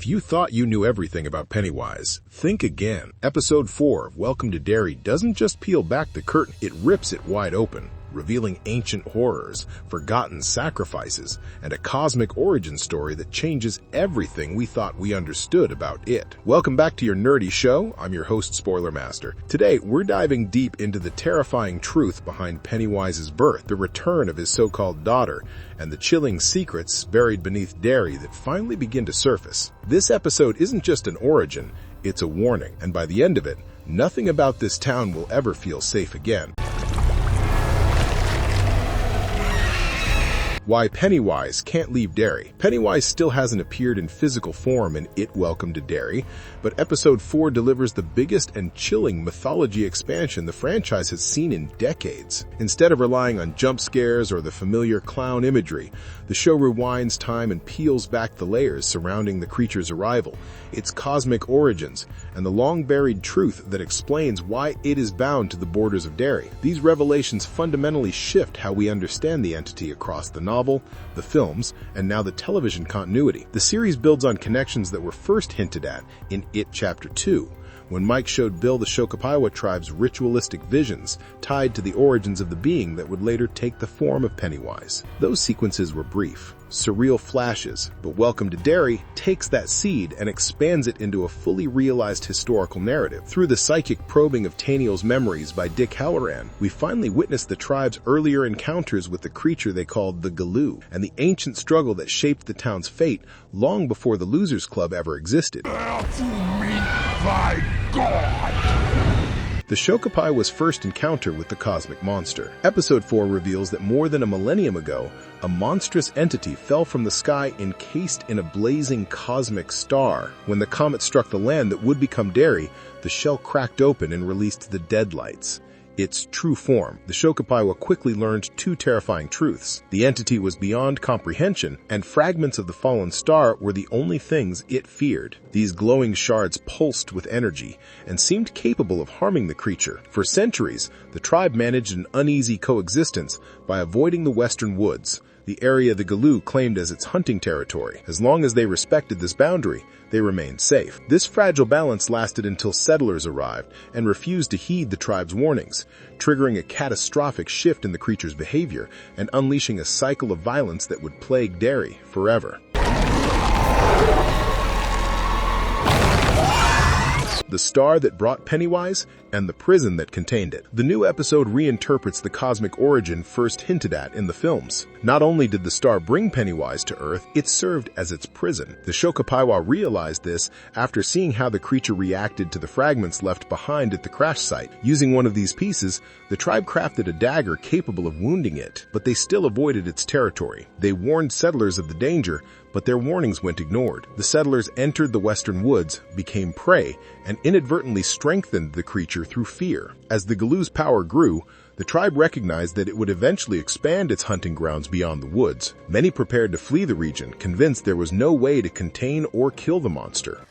you thought you knew everything about Pennywise, think again. Episode 4 of Welcome to Derry doesn't just peel back the curtain, it rips it wide open, revealing ancient horrors, forgotten sacrifices, and a cosmic origin story that changes everything we thought we understood about it. Welcome back to your nerdy show. I'm your host, Spoiler Master. Today, we're diving deep into the terrifying truth behind Pennywise's birth, the return of his so-called daughter, and the chilling secrets buried beneath Derry that finally begin to surface. This episode isn't just an origin, it's a warning, and by the end of it, nothing about this town will ever feel safe again. Why Pennywise can't leave Derry. Pennywise still hasn't appeared in physical form in It Welcome to Derry, but Episode 4 delivers the biggest and chilling mythology expansion the franchise has seen in decades. Instead of relying on jump scares or the familiar clown imagery, the show rewinds time and peels back the layers surrounding the creature's arrival, its cosmic origins, and the long-buried truth that explains why it is bound to the borders of Derry. These revelations fundamentally shift how we understand the entity across the novel, the films, and now the television continuity. The series builds on connections that were first hinted at in It Chapter 2, when Mike showed Bill the Shokopiwah tribe's ritualistic visions tied to the origins of the being that would later take the form of Pennywise. Those sequences were brief, surreal flashes, but Welcome to Derry takes that seed and expands it into a fully realized historical narrative. Through the psychic probing of Taniel's memories by Hallorann, we finally witness the tribe's earlier encounters with the creature they called the Galloo, and the ancient struggle that shaped the town's fate long before the Losers Club ever existed. To meet thy God! The Shokopiwah's first encounter with the cosmic monster. Episode 4 reveals that more than a millennium ago, a monstrous entity fell from the sky encased in a blazing cosmic star. When the comet struck the land that would become Derry, the shell cracked open and released the deadlights. Its true form. The Shokopiwah quickly learned two terrifying truths. The entity was beyond comprehension, and fragments of the fallen star were the only things it feared. These glowing shards pulsed with energy and seemed capable of harming the creature. For centuries, the tribe managed an uneasy coexistence by avoiding the western woods, the area the Galloo claimed as its hunting territory. As long as they respected this boundary, they remained safe. This fragile balance lasted until settlers arrived and refused to heed the tribe's warnings, triggering a catastrophic shift in the creature's behavior and unleashing a cycle of violence that would plague Derry forever. The star that brought Pennywise, and the prison that contained it. The new episode reinterprets the cosmic origin first hinted at in the films. Not only did the star bring Pennywise to Earth, it served as its prison. The Shokopiwah realized this after seeing how the creature reacted to the fragments left behind at the crash site. Using one of these pieces, the tribe crafted a dagger capable of wounding it, but they still avoided its territory. They warned settlers of the danger, but their warnings went ignored. The settlers entered the western woods, became prey, and inadvertently strengthened the creature through fear. As the Galloo's power grew, the tribe recognized that it would eventually expand its hunting grounds beyond the woods. Many prepared to flee the region, convinced there was no way to contain or kill the monster.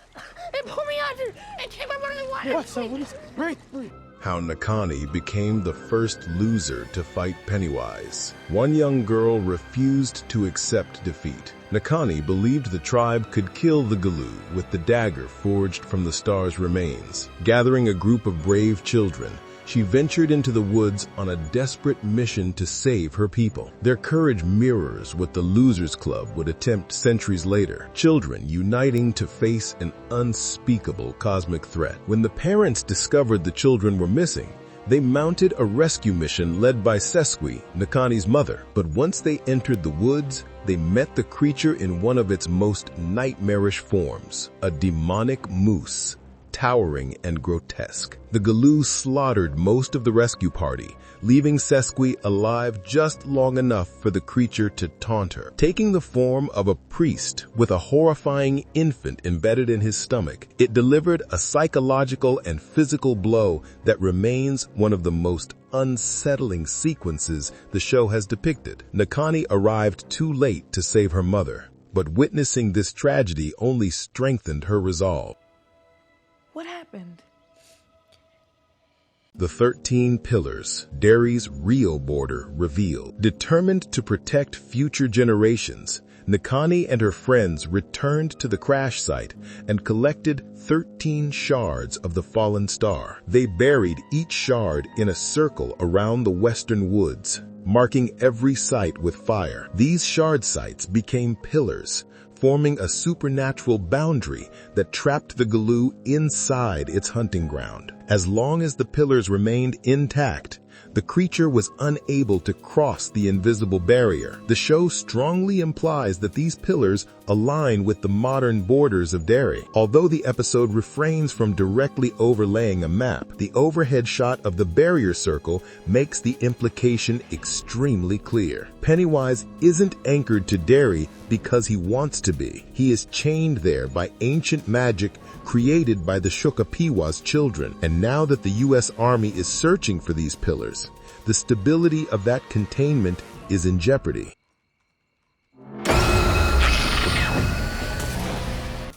They pulled me under and take my running water. What? So what is... Breathe. How Nakani became the first loser to fight Pennywise. One young girl refused to accept defeat. Nakani believed the tribe could kill the Galloo with the dagger forged from the star's remains. Gathering a group of brave children, she ventured into the woods on a desperate mission to save her people. Their courage mirrors what the Losers Club would attempt centuries later. Children uniting to face an unspeakable cosmic threat. When the parents discovered the children were missing, they mounted a rescue mission led by Sesqui, Nakani's mother. But once they entered the woods, they met the creature in one of its most nightmarish forms, a demonic moose, towering and grotesque. The Galloo slaughtered most of the rescue party, leaving Sesqui alive just long enough for the creature to taunt her. Taking the form of a priest with a horrifying infant embedded in his stomach, it delivered a psychological and physical blow that remains one of the most unsettling sequences the show has depicted. Nakani arrived too late to save her mother, but witnessing this tragedy only strengthened her resolve. What happened? The 13 Pillars, Derry's real border revealed. Determined to protect future generations, Nakani and her friends returned to the crash site and collected 13 shards of the fallen star. They buried each shard in a circle around the western woods, marking every site with fire. These shard sites became pillars, forming a supernatural boundary that trapped the Galloo inside its hunting ground. As long as the pillars remained intact, the creature was unable to cross the invisible barrier. The show strongly implies that these pillars align with the modern borders of Derry. Although the episode refrains from directly overlaying a map, the overhead shot of the barrier circle makes the implication extremely clear. Pennywise isn't anchored to Derry because he wants to be. He is chained there by ancient magic created by the Shokopiwah's children. And now that the U.S. Army is searching for these pillars, the stability of that containment is in jeopardy.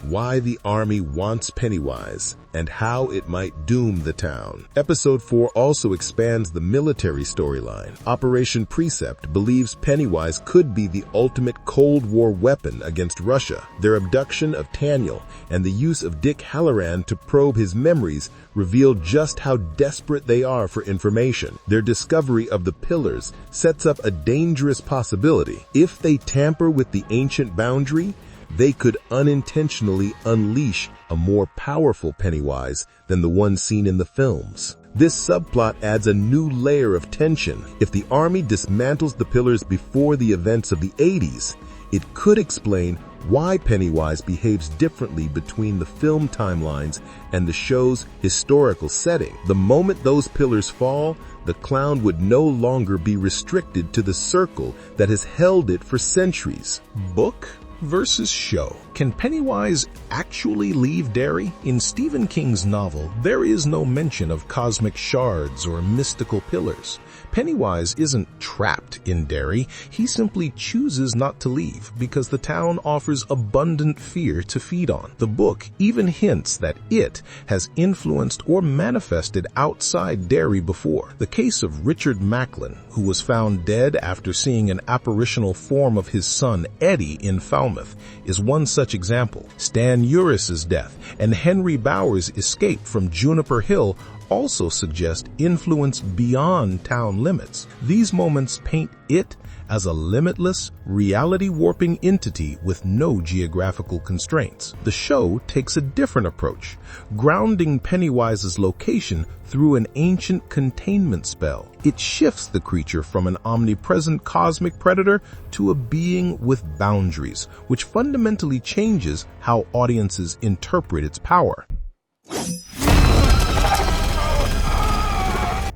Why the Army wants Pennywise and how it might doom the town. Episode 4 also expands the military storyline. Operation Precept believes Pennywise could be the ultimate Cold War weapon against Russia. Their abduction of Taniel and the use of Hallorann to probe his memories reveal just how desperate they are for information. Their discovery of the pillars sets up a dangerous possibility. If they tamper with the ancient boundary, they could unintentionally unleash a more powerful Pennywise than the one seen in the films. This subplot adds a new layer of tension. If the Army dismantles the pillars before the events of the 80s, it could explain why Pennywise behaves differently between the film timelines and the show's historical setting. The moment those pillars fall, the clown would no longer be restricted to the circle that has held it for centuries. Book versus show. Can Pennywise actually leave Derry? In Stephen King's novel, there is no mention of cosmic shards or mystical pillars. Pennywise isn't trapped in Derry. He simply chooses not to leave because the town offers abundant fear to feed on. The book even hints that it has influenced or manifested outside Derry before. The case of Richard Macklin, who was found dead after seeing an apparitional form of his son Eddie in Falmouth, is one such example. Stan Uris's death and Henry Bowers' escape from Juniper Hill also suggest influence beyond town limits. These moments paint it as a limitless, reality-warping entity with no geographical constraints. The show takes a different approach, grounding Pennywise's location through an ancient containment spell. It shifts the creature from an omnipresent cosmic predator to a being with boundaries, which fundamentally changes how audiences interpret its power.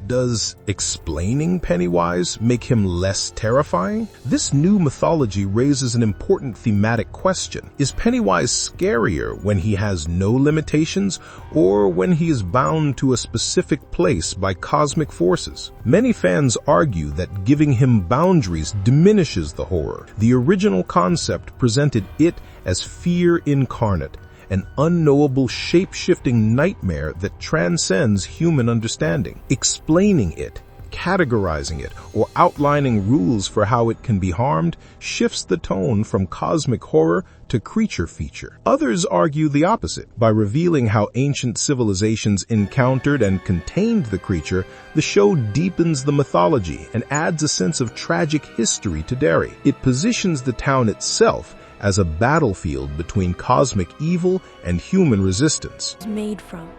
Does explaining Pennywise make him less terrifying? This new mythology raises an important thematic question. Is Pennywise scarier when he has no limitations or when he is bound to a specific place by cosmic forces? Many fans argue that giving him boundaries diminishes the horror. The original concept presented it as fear incarnate, an unknowable shape-shifting nightmare that transcends human understanding. Explaining it, categorizing it, or outlining rules for how it can be harmed shifts the tone from cosmic horror to creature feature. Others argue the opposite. By revealing how ancient civilizations encountered and contained the creature, the show deepens the mythology and adds a sense of tragic history to Derry. It positions the town itself as a battlefield between cosmic evil and human resistance. Made from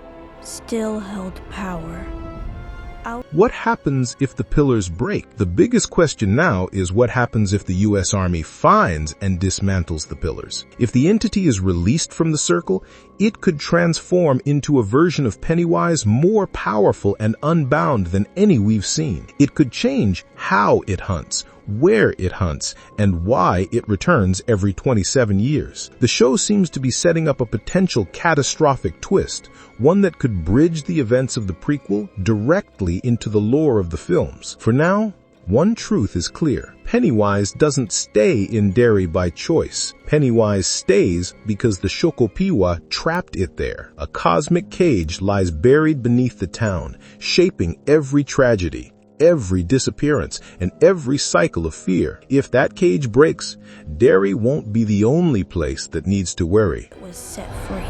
still held power. What happens if the pillars break? The biggest question now is what happens if the U.S. Army finds and dismantles the pillars. If the entity is released from the circle, it could transform into a version of Pennywise more powerful and unbound than any we've seen. It could change how it hunts, where it hunts, and why it returns every 27 years. The show seems to be setting up a potential catastrophic twist, one that could bridge the events of the prequel directly into the lore of the films. For now, one truth is clear. Pennywise doesn't stay in Derry by choice. Pennywise stays because the Shokopiwah trapped it there. A cosmic cage lies buried beneath the town, shaping every tragedy, every disappearance and every cycle of fear. If that cage breaks, Derry won't be the only place that needs to worry. It was set free.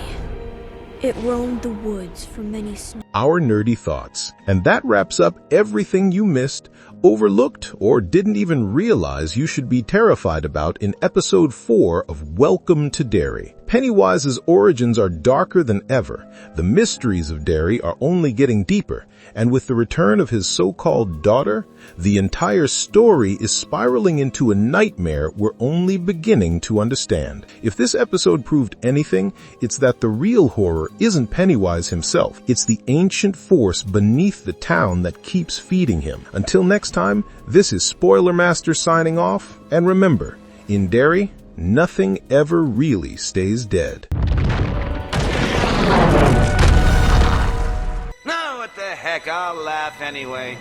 It roamed the woods for many Our nerdy thoughts. And that wraps up everything you missed, overlooked, or didn't even realize you should be terrified about in episode 4 of Welcome to Derry. Pennywise's origins are darker than ever. The mysteries of Derry are only getting deeper, and with the return of his so-called daughter, the entire story is spiraling into a nightmare we're only beginning to understand. If this episode proved anything, it's that the real horror isn't Pennywise himself. It's the ancient force beneath the town that keeps feeding him. Until next time, this is Spoiler Master signing off, and remember, in Derry, nothing ever really stays dead. No, what the heck, I'll laugh anyway.